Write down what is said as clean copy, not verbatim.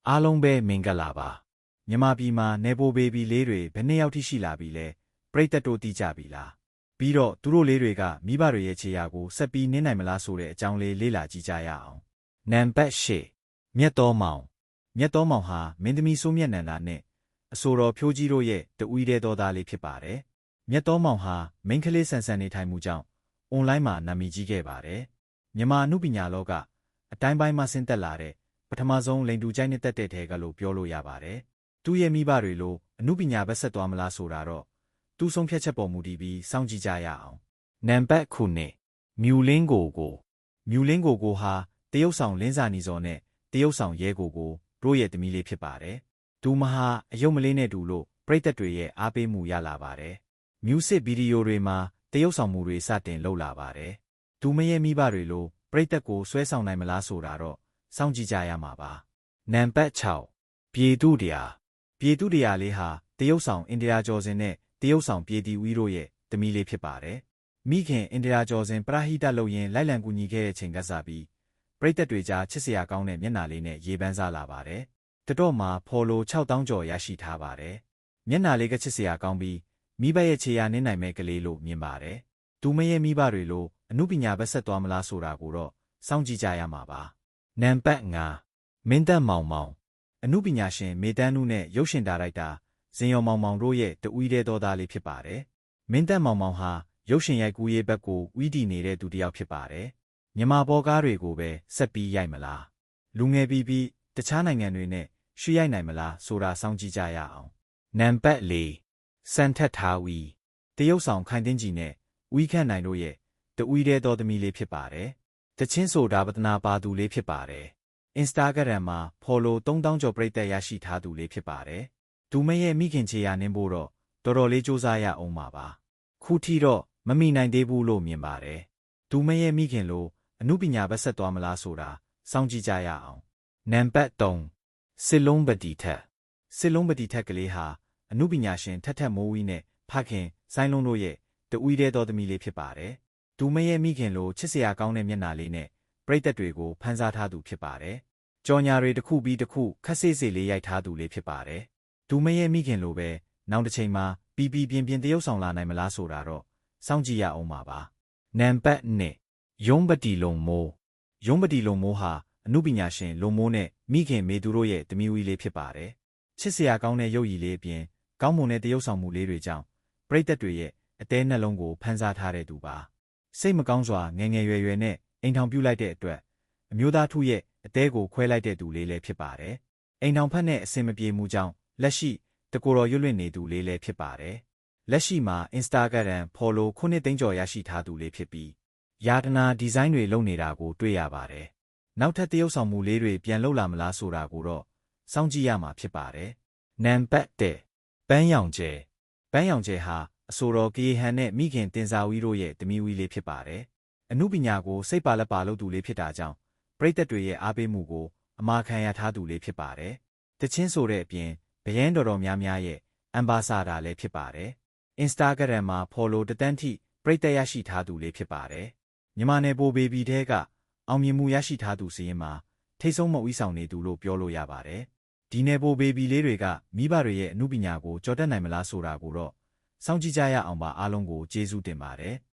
အားလုံးပဲမင်္ဂလာပါမြန်မာပြည်မှာနေပိုဘေဘီလေးတွေဘယ်နှစ်ယောက်ထိရှိလာပြီလဲပရိသတ်တို့သိကြပြီလားပြီးတော့သူတို့လေးတွေကမိဘတွေရဲ့ခြေရာကိုဆက်ပြီးနင်းနိုင်မလားဆိုတဲ့အကြောင်းလေးလေ့လာကြည့်ကြရအောင်နံပါတ်၈မြတ်တော်မောင်ဟာမင်းသမီးစိုးမြတ်နန္ဒာနဲ့အဆိုတော်ဖြိုးကြီးတို့ရဲ့တဦးတည်းသောသားလေးဖြစ်ပါတယ်မြတ်တော်မောင်ဟာမိန်းကလေးဆန်ဆန်နေထိုင်မှုကြောင့်အွန်လိုင်းမှာနာမည်ကြီးခဲ့ပါတယ်မြန်မာအမှုပညာလောကအတိုင်းပိုင်းမှာဆင်းသက်လာတဲ့ပထမဆုံးလိန်တူကြိုက်နေတဲ့တဲ့ကလို့ပြောလို့ရပါတယ်။သူ့ရဲ့မိဘတွေလိုအမှုပညာဘက်ဆက်သွားမလားဆိုတာတော့သူ့ဆုံးဖြတ်ချက်ပေါ်မူတည်ပြီးစောင့်ကြည့်ကြရအောင်။နံပါတ်9မြူလင်းကိုဟာတရုတ်ဆောင်လင်းစာနီစော်နဲ့တရုတ်ဆောင်ရဲကိုတို့ရဲ့သမီးလေးဖြစ်ပါတယ်။သူမဟာအယုတ်မလေးနဲ့တူလို့ပရိသတ်တွေရဲ့အားပေးမှုရလာပါတယ်။မြူစစ်ဗီဒီယိုတွေမှာတရုတ်ဆောင်မှုတွေစတင်လုပ်လာပါတယ်။သူမရဲ့မိဘတွေလိုပရိသတ်ကိုဆွဲဆောင်နိုင်မလားဆိုတာတော့စောင့်ကြည့်ကြရမှာပါနံပါတ်6ပြေတုတရာလေးဟာတရုတ်ဆောင်အင်ဒရာကျော်စင်နဲ့တရုတ်ဆောင်ပြေတီဝီတို့ရဲ့သမီးလေးဖြစ်ပါတယ်မိခင်အင်ဒရာကျော်စင်ပရဟိတလုပ်ရင်းလိုက်လံကူညီခဲ့တဲ့ချိန်ကစားပြီးပရိသတ်တွေကြားချစ်စရာကောင်းတဲ့မျက်နှာလေးနဲ့ရေပန်းစားလာပါတယ်တတော့မှာဖော်လို6000ကျော်ရရှိထားပါတယ်မျက်နှာလေးကချစ်စရာကောင်းပြီးမိဘရဲ့ခြေရာနင်းနိုင်မဲ့ကလေးလို့မြင်ပါတယ်သူမရဲ့မိဘတွေလိုအမှုပညာဘက်ဆက်သွားမလားဆိုတာကိုတော့စောင့်ကြည့်ကြရမှာပါနံပါတ်5မင်းသက်မောင်အမှုပညာရှင်မေတန်းနုနဲ့ရုပ်ရှင်ဒါရိုက်တာဇင်ယော်မောင်တို့ရဲ့တဦးတည်းသောသားလေးဖြစ်ပါတယ်မင်းသက်မောင်ဟာရုပ်ရှင်ရိုက်ကူးရေးဘက်ကိုဥတီနေတဲ့သူတစ်ယောက်ဖြစ်ပါတယ်မြန်မာပေါ်ကားတွေကိုပဲဆက်ပြီးရိုက်မလားလူငယ်ပြီးတခြားနိုင်ငံတွေနဲ့ရွှေ့ရိုက်နိုင်မလားဆိုတာစောင့်ကြည့်ကြရအောင်နံပါတ်4စံထက်ထားဝီတရုတ်ဆောင်ခိုင်တင်းကြီးနဲ့ဝီခန့်နိုင်တို့ရဲ့တဦးတည်းသောသမီးလေးဖြစ်ပါတယ်တချင်းဆိုတာပတနာပါသူလေးဖြစ်ပါတယ်။ Instagram မှာ follow 3000ကျော်ပရိသတ်ရရှိထားသူလေးဖြစ်ပါတယ်။သူမရဲ့မိခင်ခြေရာနင်းဖို့တော့တော်တော်လေးစူးစမ်းရအောင်ပါပါ။ခုထိတော့မမိနိုင်သေးဘူးလို့မြင်ပါတယ်။သူမရဲ့မိခင်လိုအမှုပညာဘက်ဆက်သွားမလားဆိုတာစောင့်ကြည့်ကြရအောင်။နံပါတ်3စစ်လုံးပတိထက်ကလေးဟာအမှုပညာရှင်ထက်မိုးဝီနဲ့ဖခင်ဆိုင်းလုံးတို့ရဲ့တဦးတည်းသောသမီးလေးဖြစ်ပါတယ်။သူမရဲ့မိခင်လိုချစ်စရာကောင်းတဲ့မျက်နှာလေးနဲ့ပရိသတ်တွေကိုဖန်ဆားထားသူဖြစ်ပါတယ်။ကြော်ညာတွေတစ်ခုပြီးတစ်ခုခက်စေ့လေးရိုက်ထားသူလေးဖြစ်ပါတယ်။သူမရဲ့မိခင်လိုပဲနောက်တစ်ချိန်မှာပြင်းတရုပ်ဆောင်လာနိုင်မလားဆိုတာတော့စောင့်ကြည့်ရအောင်ပါပါ။နံပါတ်2ယုံပတိလုံမိုးဟာအမှုပညာရှင်လုံမိုးနဲ့မိခင်မေသူတို့ရဲ့သမီးဝီလေးဖြစ်ပါတယ်။ချစ်စရာကောင်းတဲ့ရုပ်ရည်လေးအပြင်ကောင်းမွန်တဲ့တရုပ်ဆောင်မှုလေးတွေကြောင့်ပရိသတ်တွေရဲ့အသေးနှလုံးကိုဖန်ဆားထားတဲ့သူပါစိတ်မကောင်းစွာငယ်ရွယ်နဲ့အိမ်ထောင်ပြုလိုက်တဲ့အတွက်အမျိုးသားထုရဲ့အသေးကိုခွဲလိုက်တဲ့သူလေးလည်းဖြစ်ပါတယ်အိမ်ထောင်ဖက်နဲ့အဆင်မပြေမှုကြောင့်လက်ရှိတကိုယ်တော်ရွတ်လွင့်နေသူလေးလည်းဖြစ်ပါတယ်လက်ရှိမှာ Instagram follow 9သိန်းကျော်ရရှိထားသူလေးဖြစ်ပြီးယာတနာဒီဇိုင်းတွေလုပ်နေတာကိုတွေ့ရပါတယ်နောက်ထပ်တရုပ်ဆောင်မှုလေးတွေပြန်လုပ်လာမလားဆိုတာကိုတော့စောင့်ကြည့်ရမှာဖြစ်ပါတယ်နံပါတ်1ပန်းရောင်ကျဲဟာအဆိုတော်ကေဟန်နဲ့မိခင်တင်စာဝီတို့ရဲ့သမီးဝီလေးဖြစ်ပါတယ်။အမှုပညာကိုစိတ်ပါလက်ပါလုပ်သူလေးဖြစ်တာကြောင့်ပရိသတ်တွေရဲ့အားပေးမှုကိုအမာခံရထားသူလေးဖြစ်ပါတယ်။တချင်းဆိုတဲ့အပြင်ဗျယန်းတော်များရဲ့အမ်ဘာဆာဒါလည်းဖြစ်ပါတယ်။ Instagram မှာ follow တသန်းထိပရိသတ်ရရှိထားသူလေးဖြစ်ပါတယ်။မြန်မာနယ်ပိုဘေဘီထဲကအောင်မြင်မှုရရှိထားသူစီရင်မှာထိတ်ဆုံးမဦးဆောင်နေသူလို့ပြောလို့ရပါတယ်။ဒီနယ်ပိုဘေဘီလေးတွေကမိဘတွေရဲ့အမှုပညာကိုကြော်တက်နိုင်မလားဆိုတာကိုတော့စောင့်ကြည့်ကြရအောင်ပါအားလုံးကိုကျေးဇူးတင်ပါတယ်။